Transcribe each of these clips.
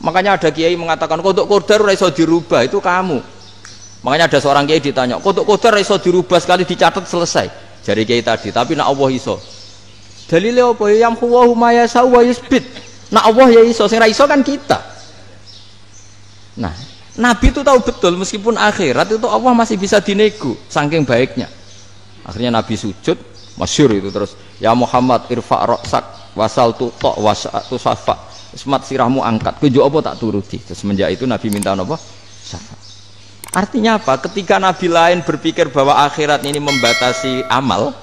Makanya ada kiai mengatakan kodok kodar ora iso dirubah, itu kamu. Makanya ada seorang kiai ditanya, kodok kodar ora iso dirubah, sekali dicatat selesai. Jari kiai tadi, tapi nak Allah iso. Dalile apa? Yang huwa ma yasha wa yusbit. Nak Allah ya iso, sing ra iso kan kita. Nah, Nabi itu tahu betul meskipun akhirat itu Allah masih bisa dinego saking baiknya. Akhirnya Nabi sujud, masyhur itu terus, ya Muhammad irfa' ra'sak wasal tuqa wasatu safa. Semat sirahmu angkat. Kowe njuk apa tak turuti. Semenjak itu Nabi minta apa? Syafaat. Artinya apa? Ketika Nabi lain berpikir bahwa akhirat ini membatasi amal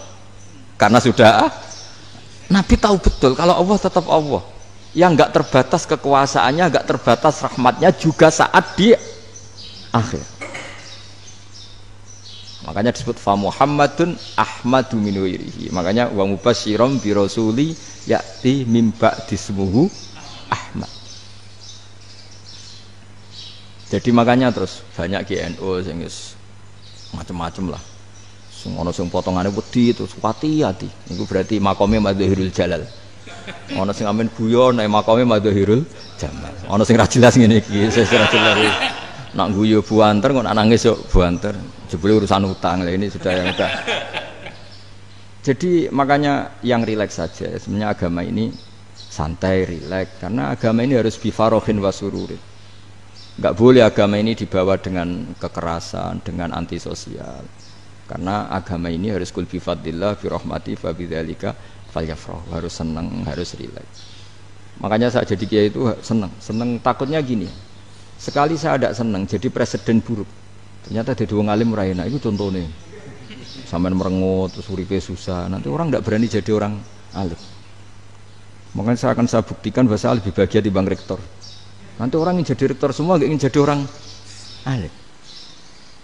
karena sudah Nabi tahu betul kalau Allah tetap Allah. Yang enggak terbatas kekuasaannya, enggak terbatas rahmatnya juga saat di akhir. Makanya disebut fa Muhammadun Ahmadu min wirihi. Makanya wa mubasyiran bi rasuli ya'ti mim ba'di ismuhu Ahmad. Jadi makanya terus banyak GNU sing macam-macam lah. Sing ana sing potongane wedi terus hati-hati. Iku berarti makome Madhahirul Jalal. Ana sing amen guyon nek makome Madhahirul Jamal. Ana sing ra jelas ngene iki, sing ra jelas. Nak guyu buanter kok nak nangis yo buanter. Jebule urusan utang lah ini sudah yang udah. Jadi makanya yang rileks saja. Sebenarnya agama ini santai, rileks karena agama ini harus bifarohin wasururin. Enggak boleh agama ini dibawa dengan kekerasan, dengan antisosial. Karena agama ini harus kul bi fadlillah bi rahmati fa bidzalika falyafrahu, harus senang, harus rileks. Makanya saya jadi kiai itu senang takutnya gini. Sekali saya tidak senang jadi presiden buruk. Ternyata ada dua ngalim ora enak, itu contohnya. Sampean merengut terus uripe susah, nanti orang tidak berani jadi orang alim. Makanya saya buktikan bahwa saya lebih bahagia dibanding rektor. Nanti orang ingin jadi rektor semua, ingin jadi orang alim.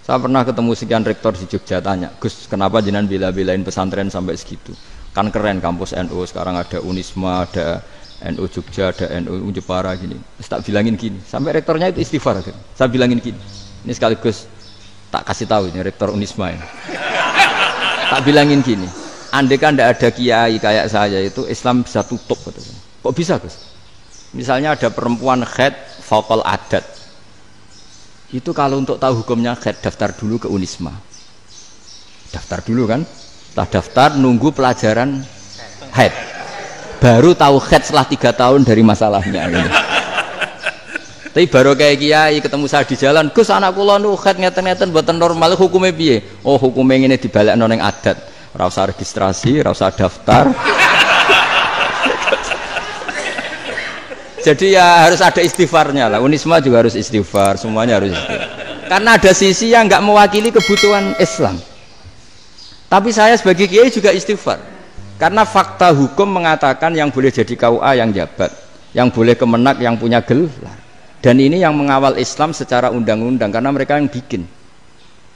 Saya pernah ketemu sekian rektor di Jogja, tanya, Gus, kenapa jenengan bela-belain pesantren sampai segitu? Kan keren kampus NU, sekarang ada Unisma, ada NU Jogja, ada NU Jepara gini. Terus tak bilangin gini, sampai rektornya itu istighfar. Saya bilangin gini, ini sekaligus tak kasih tahu ini rektor Unisma ini. Tak bilangin gini, andai kan tidak ada kiai kayak saya itu Islam bisa tutup. Kok bisa, Gus? Misalnya ada perempuan haid faqal adat. Itu kalau untuk tahu hukumnya haid daftar dulu ke Unisma. Daftar dulu kan? Setelah daftar nunggu pelajaran haid. Baru tahu haid setelah 3 tahun dari masalahnya. Tapi baru kayak kiai ketemu saya di jalan, Gus anak kula nu haid ngeten-ngeten mboten normal, hukumnya piye? Oh, hukumnya ngene dibalekno ning adat. Ora usah registrasi, ora usah daftar. Jadi ya harus ada istighfarnya lah. Unisma juga harus istighfar, semuanya harus istighfar. Karena ada sisi yang nggak mewakili kebutuhan Islam. Tapi saya sebagai kiai juga istighfar. Karena fakta hukum mengatakan yang boleh jadi KUA yang jabat, yang boleh kemenak yang punya gelar. Dan ini yang mengawal Islam secara undang-undang karena mereka yang bikin.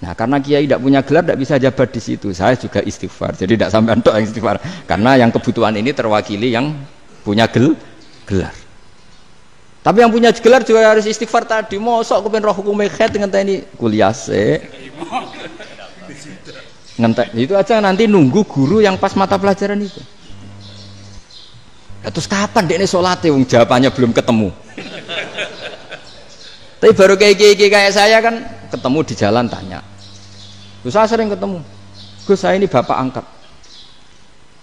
Nah, karena kiai tidak punya gelar tidak bisa jabat di situ. Saya juga istighfar. Jadi tidak sampai untuk yang istighfar. Karena yang kebutuhan ini terwakili yang punya gelar. Tapi yang punya gelar juga harus istighfar tadi. Mosok kepen roh hukum haid dengan ini kuliah se. Ngentek itu aja nanti nunggu guru yang pas mata pelajaran itu. Terus kapan dekne salate wong jawabannya belum ketemu. Tapi baru kayak saya kan ketemu di jalan tanya. Terus saya sering ketemu. Gus, saya ini bapak angkat.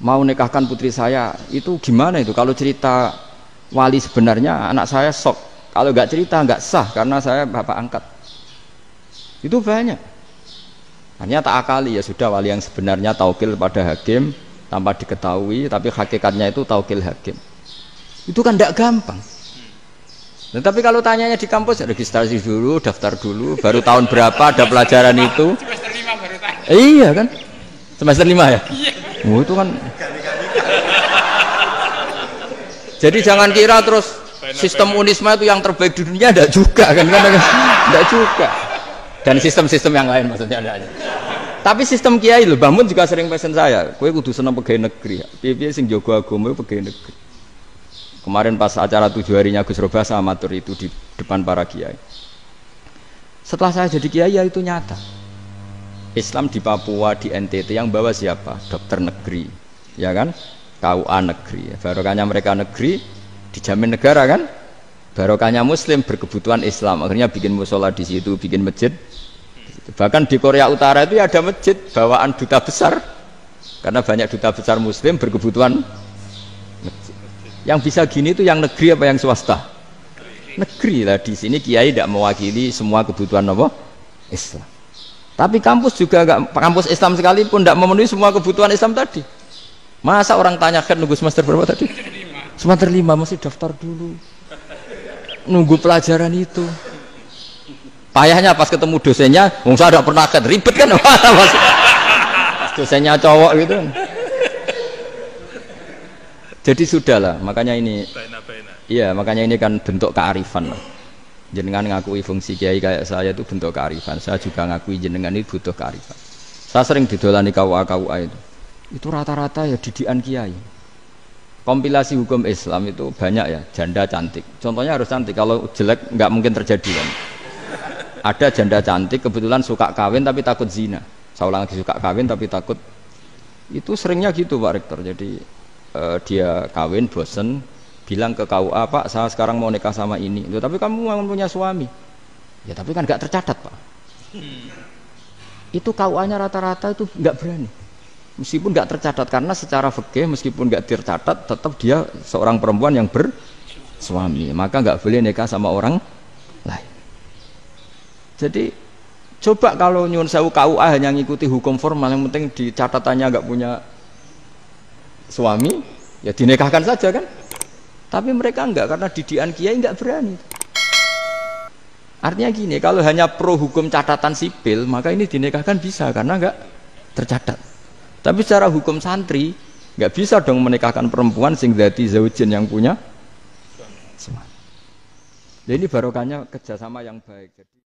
Mau nikahkan putri saya, itu gimana itu? Kalau cerita wali sebenarnya anak saya sok, kalau nggak cerita nggak sah karena saya bapak angkat. Itu banyak. Hanya tak akali ya sudah wali yang sebenarnya taukil pada hakim tanpa diketahui, tapi hakikatnya itu taukil hakim. Itu kan tidak gampang. Nah, tapi kalau tanyanya di kampus registrasi dulu, daftar dulu, baru tahun berapa ada pelajaran itu? Semester 5 baru tanya. Iya kan? Semester 5 ya? Iya. Oh, itu kan. Jadi jangan kira terus sistem Unisma itu yang terbaik di dunia, tidak juga kan? Tidak juga. Dan sistem-sistem yang lain maksudnya ada aja. Tapi sistem kiai loh, Bamun juga sering pesen saya, kowe kudu seneng pegawai negeri. Piye-piye sing jaga agama pegawai negeri. Kemarin pas acara 7 harinya Gus Robah sama matur itu di depan para kiai. Setelah saya jadi kiai ya itu nyata. Islam di Papua, di NTT yang bawa siapa? Dokter negeri, ya kan? KUA negeri. Barokahnya mereka negeri dijamin negara kan? barokahnya Muslim berkebutuhan Islam, akhirnya bikin musola di situ, bikin masjid. Bahkan di Korea Utara itu ada masjid bawaan duta besar, karena banyak duta besar Muslim berkebutuhan masjid. Yang bisa gini itu yang negeri apa yang swasta? Negeri lah. Di sini kiai tidak mewakili semua kebutuhan apa? Islam. Tapi kampus juga enggak, kampus Islam sekalipun tidak memenuhi semua kebutuhan Islam tadi. Masa orang tanya kan nunggu semester berapa tadi? Semester 5 masih daftar dulu. Nunggu pelajaran itu. Payahnya pas ketemu dosennya, wong saya tidak pernah ribet kan? Dosennya cowok gitu. Jadi sudahlah, makanya ini. Iya, makanya ini kan bentuk kearifan lah. Jenengan ngakui fungsi kiai kayak saya itu bentuk kearifan. Saya juga ngakui jenengan ini butuh kearifan. Saya sering didolani KUA itu. Itu rata-rata ya didikan kiai. Kompilasi hukum Islam itu banyak ya, janda cantik. Contohnya harus cantik. Kalau jelek nggak mungkin terjadi kan. Ada janda cantik kebetulan suka kawin tapi takut zina. Saya ulang lagi, suka kawin tapi takut. Itu seringnya gitu Pak Rektor. Jadi dia kawin bosen, bilang ke KUA, Pak saya sekarang mau nikah sama ini. Loh, tapi kamu mau punya suami. Ya tapi kan nggak tercatat Pak. Itu KUA-nya rata-rata itu nggak berani. Meskipun nggak tercatat, karena secara fikih meskipun nggak tercatat tetap dia seorang perempuan yang bersuami, maka nggak boleh nikah sama orang lain. Jadi coba kalau nyun sewu KUA hanya ngikuti hukum formal, yang penting di catatannya nggak punya suami, ya dinikahkan saja kan. Tapi mereka enggak, karena didikan kiai enggak berani. Artinya gini, kalau hanya pro hukum catatan sipil, maka ini dinikahkan bisa karena enggak tercatat. Tapi secara hukum santri enggak bisa dong menikahkan perempuan sing dadi zaujin yang punya suami. Jadi ini barokahnya kerjasama yang baik.